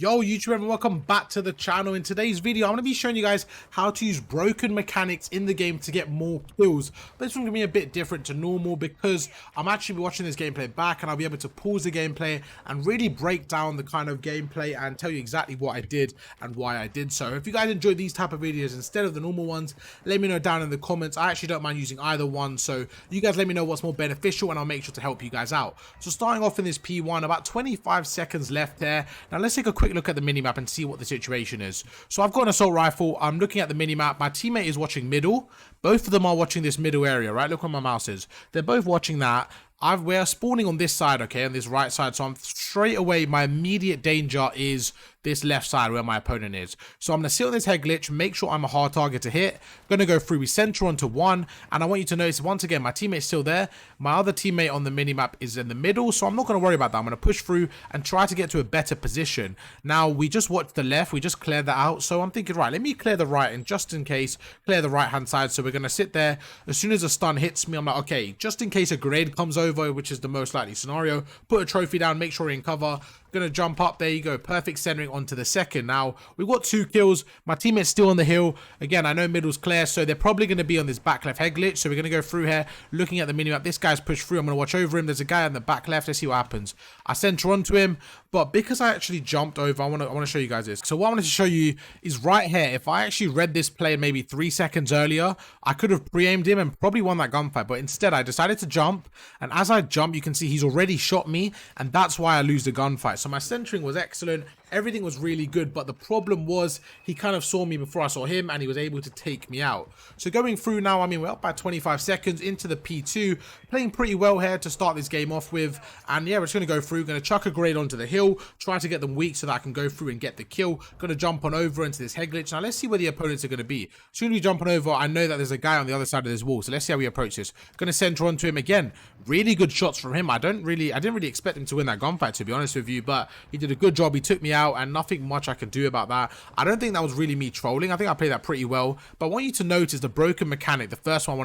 Yo YouTube everyone, welcome back to the channel. In today's video I'm going to be showing you guys how to use broken mechanics in the game to get more kills. But this one's going to be a bit different to normal because I'm actually watching this gameplay back and I'll be able to pause the gameplay and really break down the kind of gameplay and tell you exactly what I did and why I did so. If you guys enjoy these type of videos instead of the normal ones, let me know down in the comments. I actually don't mind using either one, so you guys let me know what's more beneficial and I'll make sure to help you guys out. So starting off in this P1, about 25 seconds left there. Now let's take a quick look at the minimap and see what the situation is. So I've got an assault rifle. I'm looking at the minimap. My teammate is watching middle. Both of them are watching this middle area, right? Look where my mouse is. They're both watching that. We're spawning on this side, okay, on this right side. So I'm straight away, my immediate danger is this left side where my opponent is. So I'm going to sit on this head glitch, make sure I'm a hard target to hit. Going to go through, we center onto one. And I want you to notice, once again, my teammate's still there. My other teammate on the minimap is in the middle. So I'm not going to worry about that. I'm going to push through and try to get to a better position. Now, we just watched the left. We just cleared that out. So I'm thinking, right, let me clear the right and just in case, clear the right-hand side. So we're going to sit there. As soon as a stun hits me, I'm like, okay, just in case a grenade comes over, which is the most likely scenario, put a trophy down, make sure you're in cover. Gonna jump up, there you go, perfect centering onto the second. Now we've got 2 kills. My teammate's still on the hill. Again, I know middle's clear, so they're probably going to be on this back left head glitch. So we're going to go through here, looking at the minimap. This guy's pushed through. I'm going to watch over him. There's a guy on the back left. Let's see what happens. I center onto him, but because I actually jumped over, I want to show you guys this. So what I wanted to show you is right here. If I actually read this play maybe 3 seconds earlier, I could have pre-aimed him and probably won that gunfight. But instead, I decided to jump, and as I jump, you can see he's already shot me, and that's why I lose the gunfight. So my centering was excellent. Everything was really good, but the problem was he kind of saw me before I saw him and he was able to take me out. So going through now, I mean, we're up by 25 seconds into the P2, playing pretty well here to start this game off with. And yeah, we're just going to go through, going to chuck a grenade onto the hill, try to get them weak so that I can go through and get the kill. Going to jump on over into this head glitch. Now let's see where the opponents are going to be. As soon as we jump on over, I know that there's a guy on the other side of this wall. So let's see how we approach this. Going to center onto him again. Really good shots from him. I didn't really expect him to win that gunfight, to be honest with you, but he did a good job. He took me out and nothing much I could do about that. I don't think that was really me trolling. I think I played that pretty well. But I want you to notice the broken mechanic. The first one I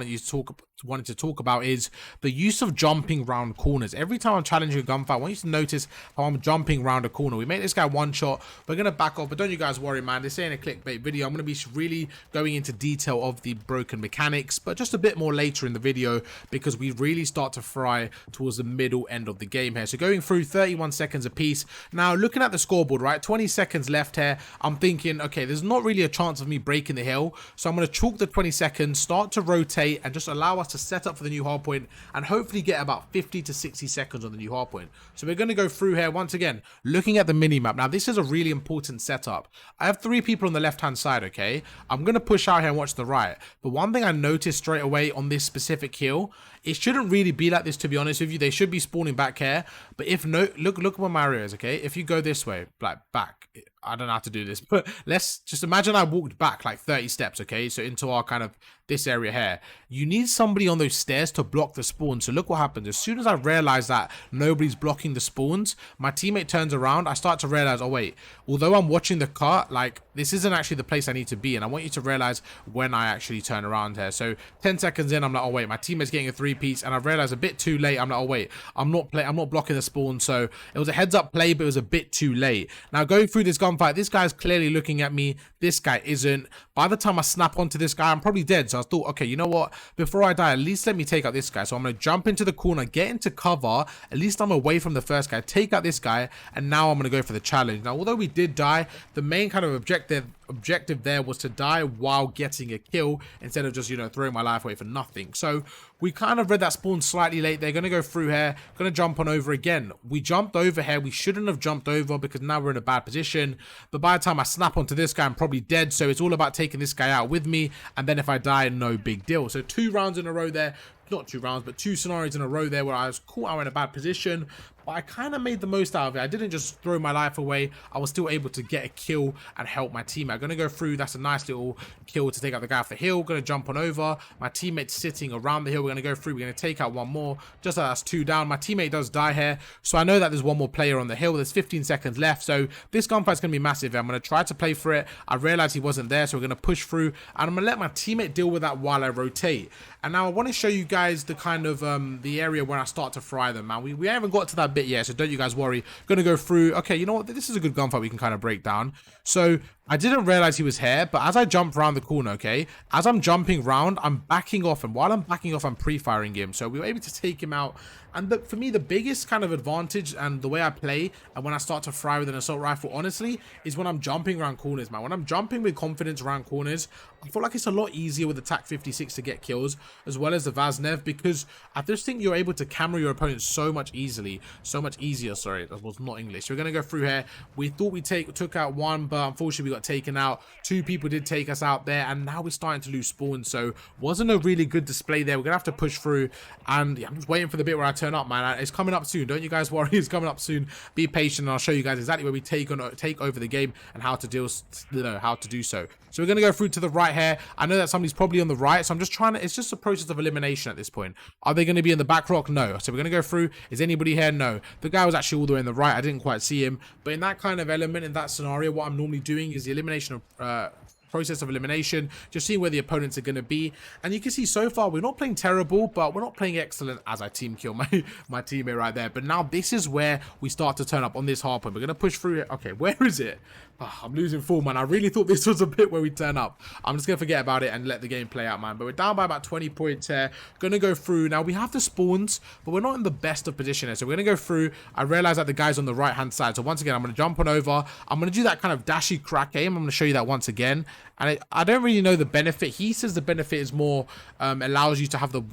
wanted to talk about is the use of jumping round corners. Every time I'm challenging a gunfight, I want you to notice how I'm jumping round a corner. We made this guy one shot. We're going to back off, but don't you guys worry, man. This ain't a clickbait video. I'm going to be really going into detail of the broken mechanics, but just a bit more later in the video because we really start to fry towards the middle end of the game here. So going through 31 seconds apiece. Now looking at the scoreboard, right, 20 seconds left here. I'm thinking, okay, there's not really a chance of me breaking the hill. So I'm going to chalk the 20 seconds, start to rotate and just allow us to set up for the new hardpoint and hopefully get about 50 to 60 seconds on the new hardpoint. So we're going to go through here once again, looking at the minimap. Now this is a really important setup. I have 3 people on the left hand side, okay? I'm going to push out here and watch the right. But one thing I noticed straight away on this specific kill, it shouldn't really be like this, to be honest with you. They should be spawning back here. But if no, look where my area is, okay? If you go this way, like back, I don't know how to do this, but let's just imagine I walked back like 30 steps, okay? So into our kind of this area here. You need somebody on those stairs to block the spawn. So look what happens. As soon as I realize that nobody's blocking the spawns, my teammate turns around. I start to realize, oh wait, although I'm watching the car, like this isn't actually the place I need to be. And I want you to realize when I actually turn around here. So 10 seconds in, I'm like, oh wait, my teammate's getting a 3-piece. And I realized a bit too late. I'm like, oh wait, I'm not blocking the spawn. So it was a heads up play, but it was a bit too late. Now going through this gunfight, this guy's clearly looking at me. This guy isn't. By the time I snap onto this guy, I'm probably dead. So I thought, okay, you know what? Before I die, at least let me take out this guy. So I'm going to jump into the corner, get into cover. At least I'm away from the first guy, take out this guy, and now I'm going to go for the challenge. Now, although we did die, the main kind of objective there was to die while getting a kill instead of just, you know, throwing my life away for nothing. So we kind of read that spawn slightly late. They're going to go through here, going to jump on over again. We jumped over here. We shouldn't have jumped over because now we're in a bad position. But by the time I snap onto this guy, I'm probably dead. So it's all about taking this guy out with me. And then if I die, no big deal. So 2 rounds in a row there. Not 2 rounds, but 2 scenarios in a row there where I was caught out in a bad position. But I kind of made the most out of it. I didn't just throw my life away. I was still able to get a kill and help my teammate. I'm going to go through. That's a nice little kill to take out the guy off the hill. Going to jump on over. My teammate's sitting around the hill. We're going to go through. We're going to take out one more. Just so that's 2 down. My teammate does die here. So I know that there's one more player on the hill. There's 15 seconds left. So this gunfight's going to be massive. I'm going to try to play for it. I realized he wasn't there. So we're going to push through. And I'm going to let my teammate deal with that while I rotate. And now I want to show you guys the kind of the area where I start to fry them, man. We haven't got to that bit yet, so don't you guys worry. Gonna go through. Okay, you know what? This is a good gunfight we can kind of break down. So I didn't realize he was here, but as I jump around the corner, okay, as I'm jumping around, I'm backing off, and while I'm backing off, I'm pre-firing him. So we were able to take him out. And for me, the biggest kind of advantage and the way I play and when I start to fry with an assault rifle, honestly, is when I'm jumping around corners, man. When I'm jumping with confidence around corners, I feel like it's a lot easier with the TAC 56 to get kills, as well as the Vaznev, because I just think you're able to camera your opponent so much easier. Sorry, that was not English. So we're going to go through here. We thought we took out one, but unfortunately we got taken out. Two people did take us out there, and now we're starting to lose spawns. So wasn't a really good display there. We're going to have to push through, and yeah, I'm just waiting for the bit where I turn up, man. It's coming up soon. Don't you guys worry. It's coming up soon. Be patient, and I'll show you guys exactly where we take over the game and how to do so. So we're going to go through to the right here. I know that somebody's probably on the right, so I'm just trying to, it's just a process of elimination at this point. Are they going to be in the back rock? No. So we're going to go through. Is anybody here? No. The guy was actually all the way in the right. I didn't quite see him. But in that kind of element, in that scenario, what I'm normally doing is the elimination of process of elimination, just seeing where the opponents are going to be. And you can see so far we're not playing terrible, but we're not playing excellent, as I team kill my teammate right there. But now this is where we start to turn up on this hardpoint. We're going to push through it. Okay, where is it? Oh, I'm losing form, man. I really thought this was a bit where we turn up. I'm just going to forget about it and let the game play out, man. But we're down by about 20 points here. Going to go through. Now, we have the spawns, but we're not in the best of position here. So we're going to go through. I realize that the guy's on the right-hand side. So once again, I'm going to jump on over. I'm going to do that kind of dashy crack aim. I'm going to show you that once again. And I don't really know the benefit. He says the benefit is more, allows you to have the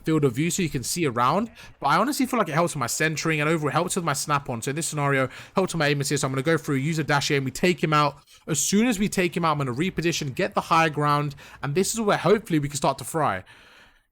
field of view so you can see around. But I honestly feel like it helps with my centering, and overall it helps with my snap-on. So in this scenario, helps with my aim assist. So I'm going to go through, use a dash aim. We take him out. As soon as we take him out, I'm going to reposition, get the high ground. And this is where hopefully we can start to fry.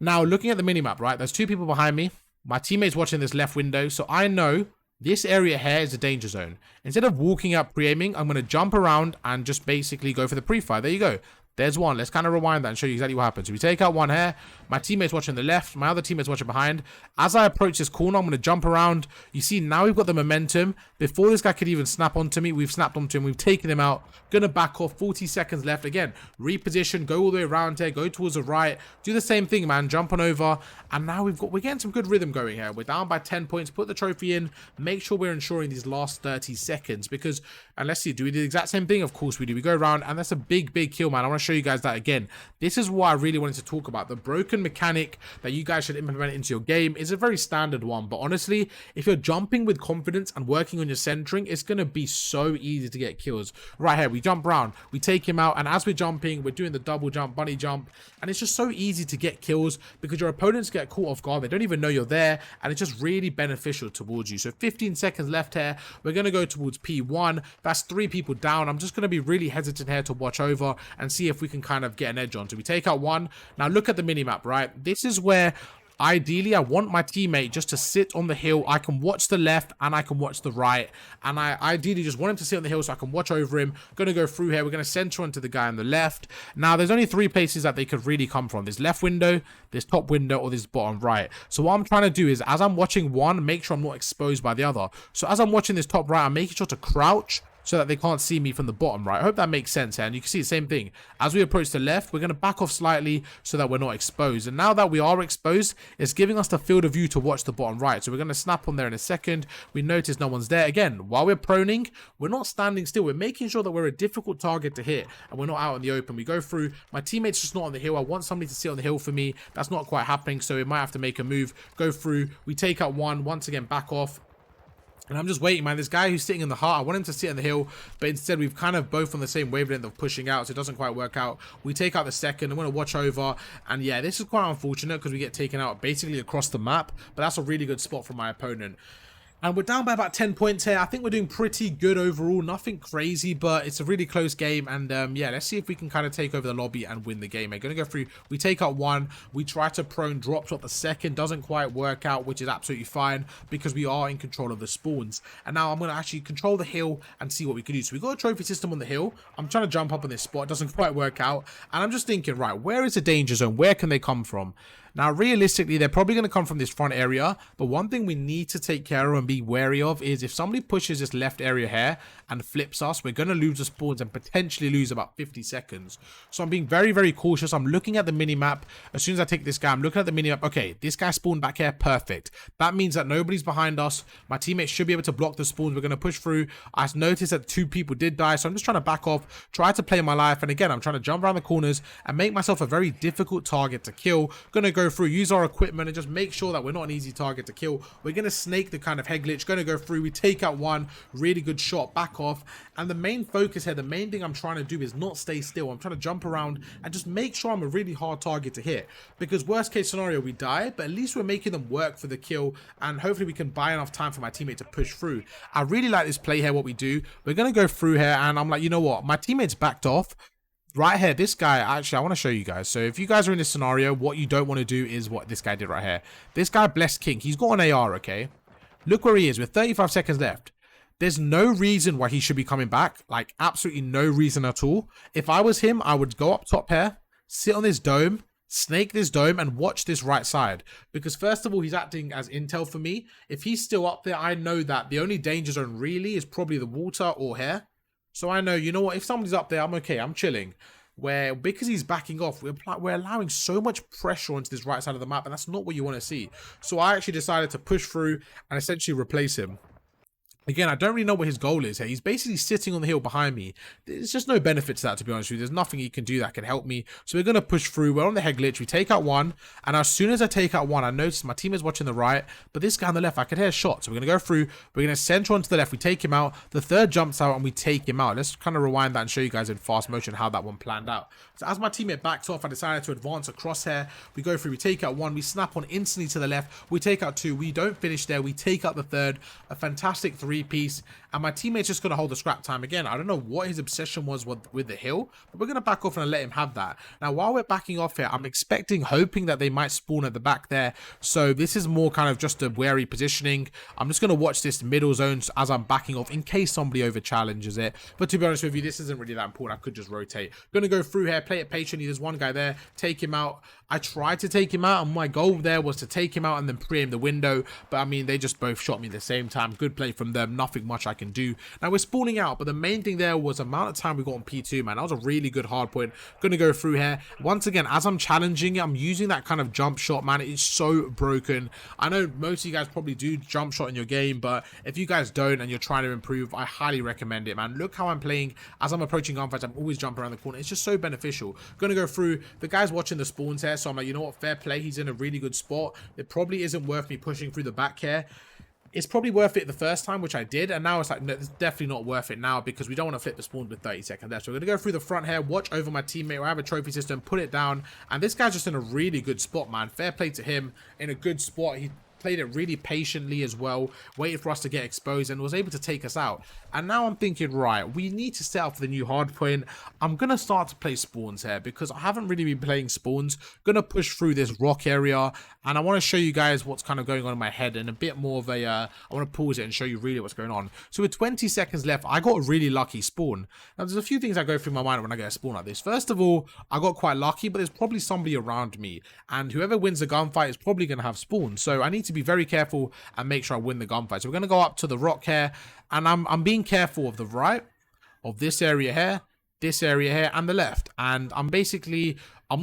Now, looking at the minimap, right? There's two people behind me. My teammate's watching this left window. So I know this area here is a danger zone. Instead of walking up pre-aiming, I'm going to jump around and just basically go for the pre-fire. There you go. There's one. Let's kind of rewind that and show you exactly what happens. So we take out one here. My teammate's watching the left. My other teammate's watching behind. As I approach this corner, I'm going to jump around. You see, now we've got the momentum. Before this guy could even snap onto me, we've snapped onto him. We've taken him out. Going to back off. 40 seconds left. Again, reposition. Go all the way around here. Go towards the right. Do the same thing, man. Jump on over. And now we're getting some good rhythm going here. We're down by 10 points. Put the trophy in. Make sure we're ensuring these last 30 seconds. Because, and let's see, do we do the exact same thing? Of course we do. We go around, and that's a big, big kill, man. I want to show you guys that again. This is what I really wanted to talk about. The broken mechanic that you guys should implement into your game is a very standard one. But honestly, if you're jumping with confidence and working on your centering, it's going to be so easy to get kills. Right here, we jump around. We take him out. And as we're jumping, we're doing the double jump, bunny jump. And it's just so easy to get kills because your opponents get caught off guard. They don't even know you're there. And it's just really beneficial towards you. So 15 seconds left here. We're going to go towards P1. That's 3 people down. I'm just going to be really hesitant here to watch over and see if we can kind of get an edge on. So we take out one. Now look at the minimap, right? This is where ideally I want my teammate just to sit on the hill. I can watch the left and I can watch the right, and I ideally just want him to sit on the hill so I can watch over him. Gonna go through here. We're gonna center onto the guy on the left. Now there's only 3 places that they could really come from: this left window, this top window, or this bottom right. So what I'm trying to do is, as I'm watching one, make sure I'm not exposed by the other. So as I'm watching this top right, I'm making sure to crouch so that they can't see me from the bottom right. I hope that makes sense here. And you can see the same thing. As we approach the left, we're going to back off slightly so that we're not exposed. And now that we are exposed, it's giving us the field of view to watch the bottom right. So we're going to snap on there in a second. We notice no one's there. Again, while we're proning, we're not standing still. We're making sure that we're a difficult target to hit and we're not out in the open. We go through. My teammate's just not on the hill. I want somebody to sit on the hill for me. That's not quite happening, so we might have to make a move. Go through. We take out one. Once again, back off. And I'm just waiting, man. This guy who's sitting in the heart, I want him to sit on the hill, but instead we've kind of both on the same wavelength of pushing out, so it doesn't quite work out. We take out the second. I'm going to watch over, and yeah, this is quite unfortunate because we get taken out basically across the map, but that's a really good spot from my opponent. And we're down by about 10 points here. I think we're doing pretty good overall. Nothing crazy, but it's a really close game. And yeah, let's see if we can kind of take over the lobby and win the game. We're going to go through. We take out one. We try to prone drop shot the second. Doesn't quite work out, which is absolutely fine because we are in control of the spawns. And now I'm going to actually control the hill and see what we can do. So we've got a trophy system on the hill. I'm trying to jump up on this spot. It doesn't quite work out. And I'm just thinking, right, where is the danger zone? Where can they come from? Now, realistically, they're probably going to come from this front area. But one thing we need to take care of and being wary of is if somebody pushes this left area here and flips us, we're going to lose the spawns and potentially lose about 50 seconds. So I'm being very, very cautious. I'm looking at the minimap. As soon as I take this guy, I'm looking at the minimap. Okay, this guy spawned back here. Perfect. That means that nobody's behind us. My teammates should be able to block the spawns. We're going to push through. I noticed that 2 people did die, so I'm just trying to back off, try to play my life. And again, I'm trying to jump around the corners and make myself a very difficult target to kill. Going to go through, use our equipment, and just make sure that we're not an easy target to kill. We're going to snake the kind of head glitch. Going to go through. We take out one really good shot, back off. And the main focus here, the main thing I'm trying to do is not stay still. I'm trying to jump around and just make sure I'm a really hard target to hit, because worst case scenario we die, but at least we're making them work for the kill, and hopefully we can buy enough time for my teammate to push through. I really like this play here. What we do, we're going to go through here, and I'm like, you know what, my teammates backed off. Right here, this guy, actually, I want to show you guys. So if you guys are in this scenario, what you don't want to do is what this guy did right here. This guy, Blessed King, he's got an AR, okay? Look where he is with 35 seconds left. There's no reason why he should be coming back. Like, absolutely no reason at all. If I was him, I would go up top here, sit on this dome, snake this dome, and watch this right side. Because first of all, he's acting as intel for me. If he's still up there, I know that the only danger zone really is probably the water or here. So I know, you know what, if somebody's up there, I'm okay, I'm chilling. Where, because he's backing off, we're allowing so much pressure onto this right side of the map, and that's not what you want to see. So I actually decided to push through and essentially replace him. Again, I don't really know what his goal is here. He's basically sitting on the hill behind me. There's just no benefit to that, to be honest with you. There's nothing he can do that can help me. So we're going to push through. We're on the head glitch. We take out one. And as soon as I take out one, I notice my team is watching the right. But this guy on the left, I could hear a shot. So we're going to go through. We're going to center onto the left. We take him out. The third jumps out and we take him out. Let's kind of rewind that and show you guys in fast motion how that one planned out. So as my teammate backs off, I decided to advance across here. We go through. We take out one. We snap on instantly to the left. We take out two. We don't finish there. We take out the third. A fantastic 3-piece. And my teammate's just going to hold the scrap time again. I don't know what his obsession was with the hill, but we're going to back off and let him have that. Now, while we're backing off here, I'm hoping that they might spawn at the back there. So this is more kind of just a wary positioning. I'm just going to watch this middle zone as I'm backing off in case somebody over challenges it. But to be honest with you, this isn't really that important. I could just rotate. Going to go through here, play it patiently. There's one guy there, take him out. I tried to take him out, and my goal there was to take him out and then pre-aim the window. But I mean, they just both shot me at the same time. Good play from them. Nothing much I can do. Now we're spawning out, but the main thing there was the amount of time we got on P2, man. That was a really good hard point. Going to go through here. Once again, as I'm challenging it, I'm using that kind of jump shot, man. It's so broken. I know most of you guys probably do jump shot in your game, but if you guys don't and you're trying to improve, I highly recommend it, man. Look how I'm playing. As I'm approaching gunfights, I'm always jumping around the corner. It's just so beneficial. Going to go through. The guy's watching the spawns here, so I'm like, you know what, fair play. He's in a really good spot. It probably isn't worth me pushing through the back here. It's probably worth it the first time, which I did, and now it's like, no, it's definitely not worth it now because we don't want to flip the spawns with 30 seconds left. So we're going to go through the front here, watch over my teammate. I have a trophy system, put it down, and this guy's just in a really good spot, man. Fair play to him, in a good spot. He played it really patiently as well, waited for us to get exposed and was able to take us out. And now I'm thinking, right, we need to set up for the new hardpoint. I'm going to start to play spawns here because I haven't really been playing spawns. Going to push through this rock area, and I want to show you guys what's kind of going on in my head and a bit more of a, I want to pause it and show you really what's going on. So with 20 seconds left, I got a really lucky spawn. Now there's a few things that go through my mind when I get a spawn like this. First of all, I got quite lucky, but there's probably somebody around me, and whoever wins the gunfight is probably going to have spawns. So I need to be very careful and make sure I win the gunfight. So we're going to go up to the rock here, and I'm being careful of the right, of this area here, and the left. And I'm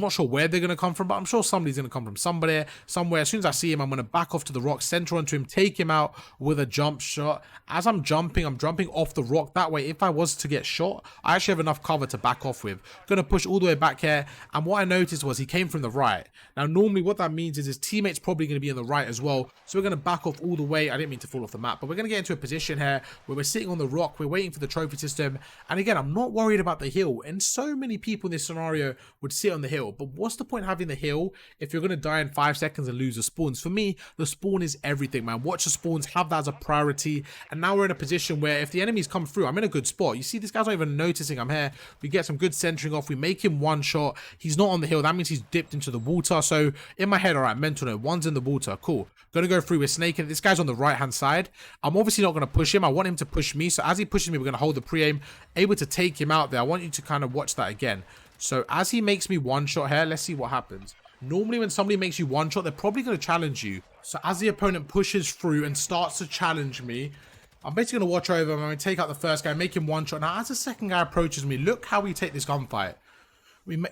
not sure where they're going to come from, but I'm sure somebody's going to come from somewhere. As soon as I see him, I'm going to back off to the rock, center onto him, take him out with a jump shot. As I'm jumping off the rock. That way, if I was to get shot, I actually have enough cover to back off with. Going to push all the way back here. And what I noticed was he came from the right. Now, normally what that means is his teammate's probably going to be on the right as well. So we're going to back off all the way. I didn't mean to fall off the map, but we're going to get into a position here where we're sitting on the rock. We're waiting for the trophy system. And again, I'm not worried about the hill. And so many people in this scenario would sit on the hill. But what's the point having the hill if you're going to die in 5 seconds and lose the spawns? For me, the spawn is everything, man. Watch the spawns, have that as a priority. And now we're in a position where if the enemies come through, I'm in a good spot. You see, this guy's not even noticing I'm here. We get some good centering off. We make him one shot. He's not on the hill. That means he's dipped into the water. So in my head, all right, mental note, one's in the water. Cool. Gonna go through with Snake. This guy's on the right-hand side. I'm obviously not going to push him. I want him to push me. So as he pushes me, we're going to hold the pre-aim. Able to take him out there. I want you to kind of watch that again. So as he makes me one shot here, let's see what happens. Normally when somebody makes you one shot, they're probably going to challenge you. So as the opponent pushes through and starts to challenge me, I'm basically going to watch over him. I'm going to take out the first guy, make him one shot. Now as the second guy approaches me, look how we take this gunfight.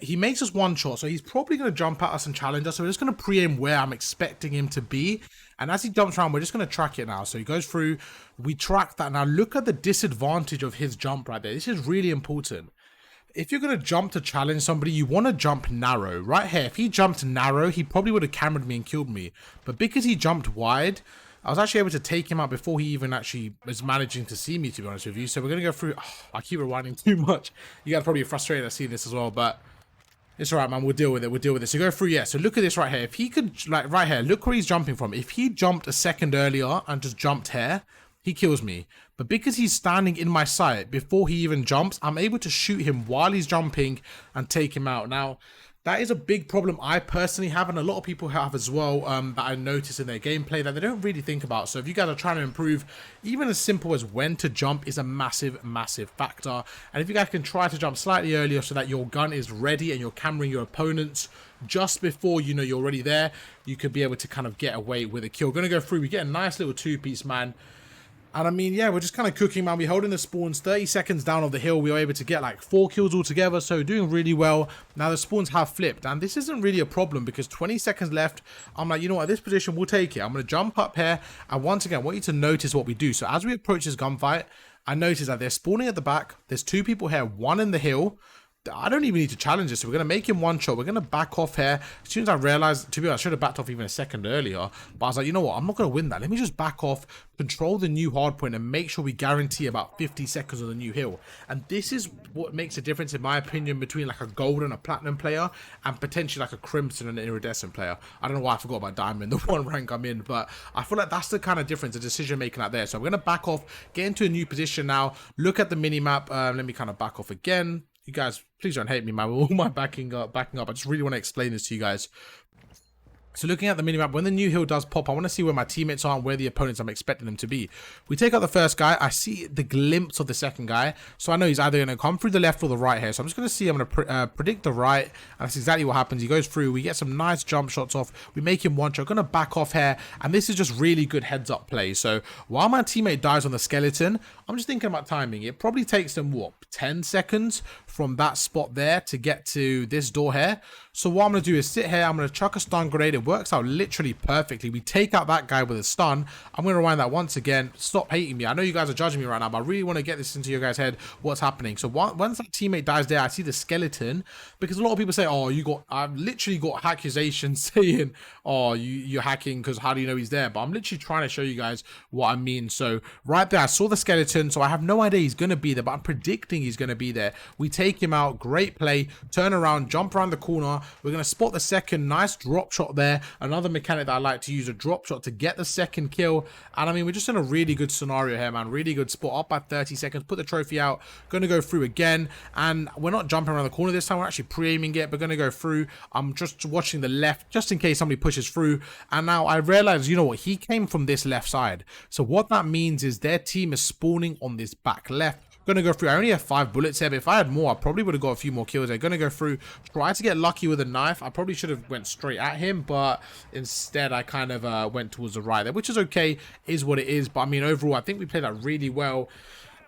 He makes us one shot, so he's probably going to jump at us and challenge us. So we're just going to pre-aim where I'm expecting him to be. And as he jumps around, we're just going to track it now. So he goes through, we track that. Now look at the disadvantage of his jump right there. This is really important. If you're going to jump to challenge somebody, you want to jump narrow. Right here, if he jumped narrow, he probably would have cameraed me and killed me. But because he jumped wide, I was actually able to take him out before he even actually was managing to see me, to be honest with you. So we're going to go through... Oh, I keep rewinding too much. You guys are probably frustrated to see this as well, but it's all right, man. We'll deal with it. We'll deal with it. So go through, yeah. So look at this right here. If he could, like, right here, look where he's jumping from. If he jumped a second earlier and just jumped here, he kills me. But because he's standing in my sight before he even jumps, I'm able to shoot him while he's jumping and take him out. Now, that is a big problem I personally have, and a lot of people have as well, that I notice in their gameplay that they don't really think about. So if you guys are trying to improve, even as simple as when to jump is a massive, massive factor. And if you guys can try to jump slightly earlier so that your gun is ready and you're cameraing your opponents just before you know you're already there, you could be able to kind of get away with a kill. Gonna go through, we get a nice little two-piece, man. And I mean, yeah, we're just kind of cooking, man. We're holding the spawns 30 seconds down of the hill. We were able to get like 4 kills altogether. So doing really well. Now the spawns have flipped. And this isn't really a problem because 20 seconds left. I'm like, you know what? At this position, we'll take it. I'm going to jump up here. And once again, I want you to notice what we do. So as we approach this gunfight, I notice that they're spawning at the back. There's 2 people here, 1 in the hill. I don't even need to challenge this. So we're going to make him one shot. We're going to back off here. As soon as I realized, to be honest, I should have backed off even a second earlier. But I was like, you know what? I'm not going to win that. Let me just back off, control the new hard point, and make sure we guarantee about 50 seconds on the new hill. And this is what makes a difference, in my opinion, between like a gold and a platinum player and potentially like a crimson and an iridescent player. I don't know why I forgot about diamond, the one rank I'm in. But I feel like that's the kind of difference, the decision making out there. So I'm going to back off, get into a new position now. Look at the mini-map. Let me kind of back off again. You guys, please don't hate me, man. With all my backing up. I just really want to explain this to you guys. So looking at the minimap, when the new hill does pop, I want to see where my teammates are and where the opponents I'm expecting them to be. We take out the first guy. I see the glimpse of the second guy. So I know he's either going to come through the left or the right here. So I'm just going to see, I'm going to predict the right. And that's exactly what happens. He goes through. We get some nice jump shots off. We make him one shot. Going to back off here. And this is just really good heads up play. So while my teammate dies on the skeleton, I'm just thinking about timing. It probably takes them, what, 10 seconds from that spot there to get to this door here. So what I'm going to do is sit here. I'm going to chuck a stun grenade. It works out literally perfectly. We take out that guy with a stun. I'm going to rewind that once again. Stop hating me. I know you guys are judging me right now, but I really want to get this into your guys' head, what's happening. So once that teammate dies there, I see the skeleton, because a lot of people say, oh, I've literally got accusations saying, oh, you're hacking because how do you know he's there? But I'm literally trying to show you guys what I mean. So right there, I saw the skeleton. So I have no idea he's going to be there, but I'm predicting he's going to be there. We take him out. Great play. Turn around, jump around the corner. We're going to spot the second. Nice drop shot there. Another mechanic that I like to use, a drop shot to get the second kill. And I mean, we're just in a really good scenario here, man. Really good spot. Up by 30 seconds. Put the trophy out. Going to go through again. And we're not jumping around the corner this time. We're actually pre-aiming it. We're going to go through. I'm just watching the left just in case somebody pushes through. And now I realize, you know what? He came from this left side. So what that means is their team is spawning on this back left. Going to go through. I only have 5 bullets here, but if I had more, I probably would have got a few more kills. They're going to go through, try to get lucky with a knife. I probably should have went straight at him, but instead I kind of went towards the right there, which is okay, is what it is. But I mean, overall, I think we played that really well.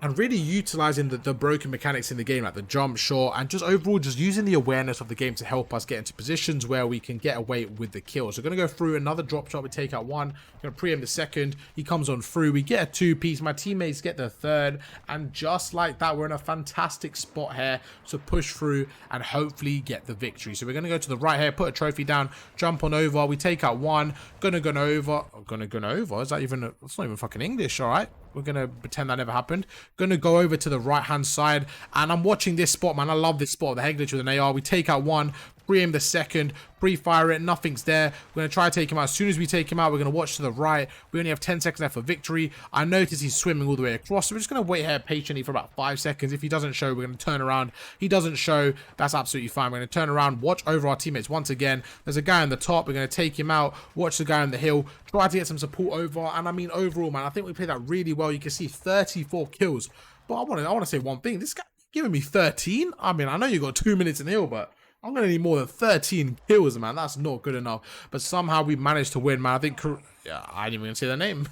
And really utilizing the broken mechanics in the game, like the jump shot, and just overall just using the awareness of the game to help us get into positions where we can get away with the kill. So we're going to go through another drop shot. We take out one. We're going to pre-aim the second. He comes on through. We get a 2-piece. My teammates get the third. And just like that, we're in a fantastic spot here to push through and hopefully get the victory. So we're going to go to the right here, put a trophy down, jump on over. We take out one. Gonna over. Is that even, it's not even fucking English, all right? We're going to pretend that never happened. Going to go over to the right-hand side. And I'm watching this spot, man. I love this spot. The head glitch with an AR. We take out one. Pre-aim the second. Pre-fire it. Nothing's there. We're going to try to take him out. As soon as we take him out, we're going to watch to the right. We only have 10 seconds left for victory. I notice he's swimming all the way across. So we're just going to wait here patiently for about 5 seconds. If he doesn't show, we're going to turn around. He doesn't show. That's absolutely fine. We're going to turn around. Watch over our teammates once again. There's a guy on the top. We're going to take him out. Watch the guy on the hill. Try to get some support over. And I mean, overall, man, I think we played that really well. You can see 34 kills. But I want to say one thing. This guy giving me 13. I mean, I know you got 2 minutes in the hill, but I'm gonna need more than 13 kills, man. That's not good enough. But somehow we managed to win, man. I think, yeah, I didn't even say their name.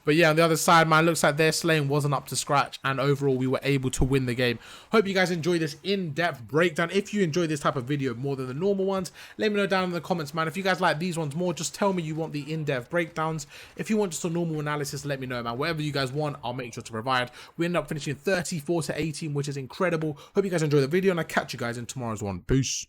But yeah, on the other side, man, looks like their slaying wasn't up to scratch. And overall, we were able to win the game. Hope you guys enjoyed this in-depth breakdown. If you enjoy this type of video more than the normal ones, let me know down in the comments, man. If you guys like these ones more, just tell me you want the in-depth breakdowns. If you want just a normal analysis, let me know, man. Whatever you guys want, I'll make sure to provide. We ended up finishing 34 to 18, which is incredible. Hope you guys enjoy the video, and I'll catch you guys in tomorrow's one. Peace.